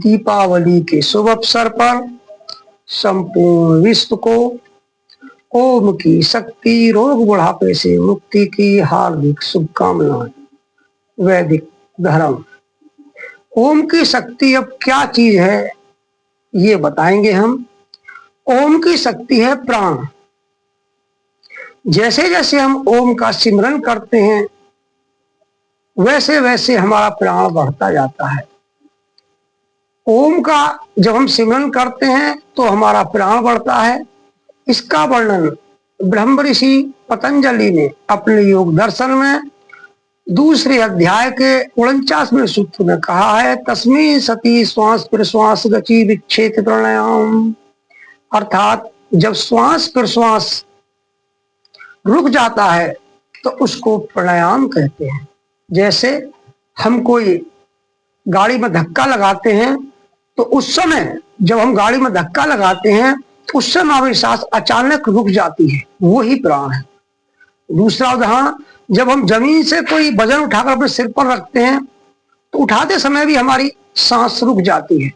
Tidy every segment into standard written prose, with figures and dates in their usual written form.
दीपावली के शुभ अवसर पर संपूर्ण विश्व को ओम की शक्ति, रोग बुढ़ापे से मुक्ति की हार्दिक शुभकामनाएं। वैदिक धर्म। ओम की शक्ति अब क्या चीज है ये बताएंगे हम। ओम की शक्ति है प्राण। जैसे जैसे हम ओम का सिमरन करते हैं वैसे वैसे हमारा प्राण बढ़ता जाता है। ओम का जब हम सिमरन करते हैं तो हमारा प्राण बढ़ता है। इसका वर्णन ब्रह्म ऋषि पतंजलि ने अपने योग दर्शन में दूसरे अध्याय के 49वें सूत्र में कहा है, तस्मै सती श्वास प्रश्वास गति विच्छेद प्राणायाम। अर्थात जब श्वास प्रश्वास रुक जाता है तो उसको प्राणायाम कहते हैं। जैसे हम कोई गाड़ी में धक्का लगाते हैं तो उस समय जब हम गाड़ी में धक्का लगाते हैं उस समय हमारी सांस अचानक रुक जाती है, वो ही प्राण है। दूसरा उदाहरण, जब हम जमीन से कोई वजन उठाकर अपने सिर पर रखते हैं तो उठाते समय भी हमारी सांस रुक जाती है।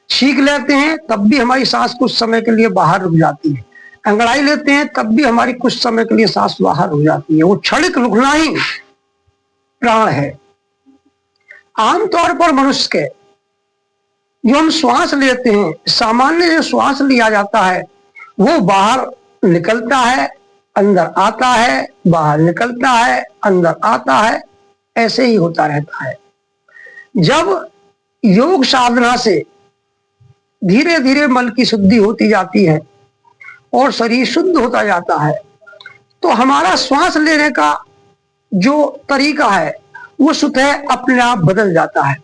छींक लेते हैं तब भी हमारी सांस कुछ समय के लिए बाहर रुक जाती है। अंगड़ाई लेते हैं तब भी हमारी कुछ समय के लिए सांस बाहर रुक जाती है। वो क्षणिक रुकना ही प्राण है। आमतौर पर मनुष्य के जो हम श्वास लेते हैं, सामान्य जो श्वास लिया जाता है वो बाहर निकलता है, अंदर आता है, बाहर निकलता है, अंदर आता है, ऐसे ही होता रहता है। जब योग साधना से धीरे धीरे मन की शुद्धि होती जाती है और शरीर शुद्ध होता जाता है तो हमारा श्वास लेने का जो तरीका है वो स्वतः अपने आप बदल जाता है।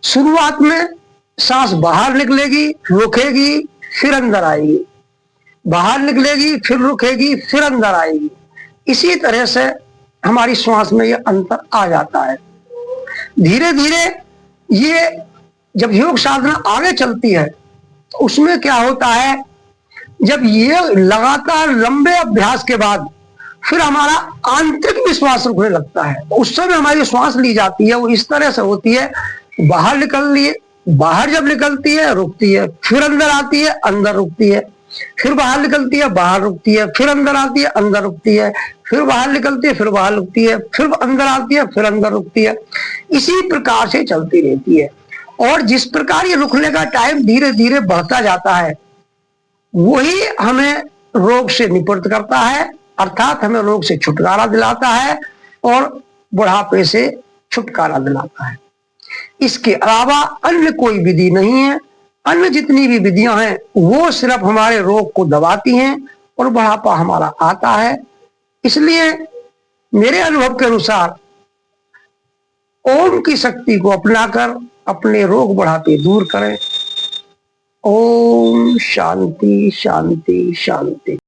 शुरुआत में सांस बाहर निकलेगी, रुकेगी, फिर अंदर आएगी, बाहर निकलेगी, फिर रुकेगी, फिर अंदर आएगी। इसी तरह से हमारी श्वास में ये अंतर आ जाता है। धीरे धीरे ये जब योग साधना आगे चलती है तो उसमें क्या होता है, जब ये लगातार लंबे अभ्यास के बाद फिर हमारा आंतरिक विश्वास रुकने लगता है। उस समय हमारी श्वास ली जाती है वो इस तरह से होती है, बाहर निकल रही है, बाहर जब निकलती है रुकती है, फिर अंदर आती है, अंदर रुकती है, फिर बाहर निकलती है, बाहर रुकती है, फिर अंदर आती है, अंदर रुकती है, फिर बाहर निकलती है, फिर बाहर रुकती है, फिर अंदर आती है, फिर अंदर रुकती है। इसी प्रकार से चलती रहती है। और जिस प्रकार ये रुकने का टाइम धीरे धीरे बढ़ता जाता है वही हमें रोग से निवृत्त करता है, अर्थात हमें रोग से छुटकारा दिलाता है और बुढ़ापे से छुटकारा दिलाता है। इसके अलावा अन्य कोई विधि नहीं है। अन्य जितनी भी विधियां हैं वो सिर्फ हमारे रोग को दबाती हैं और बुढ़ापा हमारा आता है। इसलिए मेरे अनुभव के अनुसार ओम की शक्ति को अपनाकर अपने रोग बुढ़ापे दूर करें। ओम शांति शांति शांति।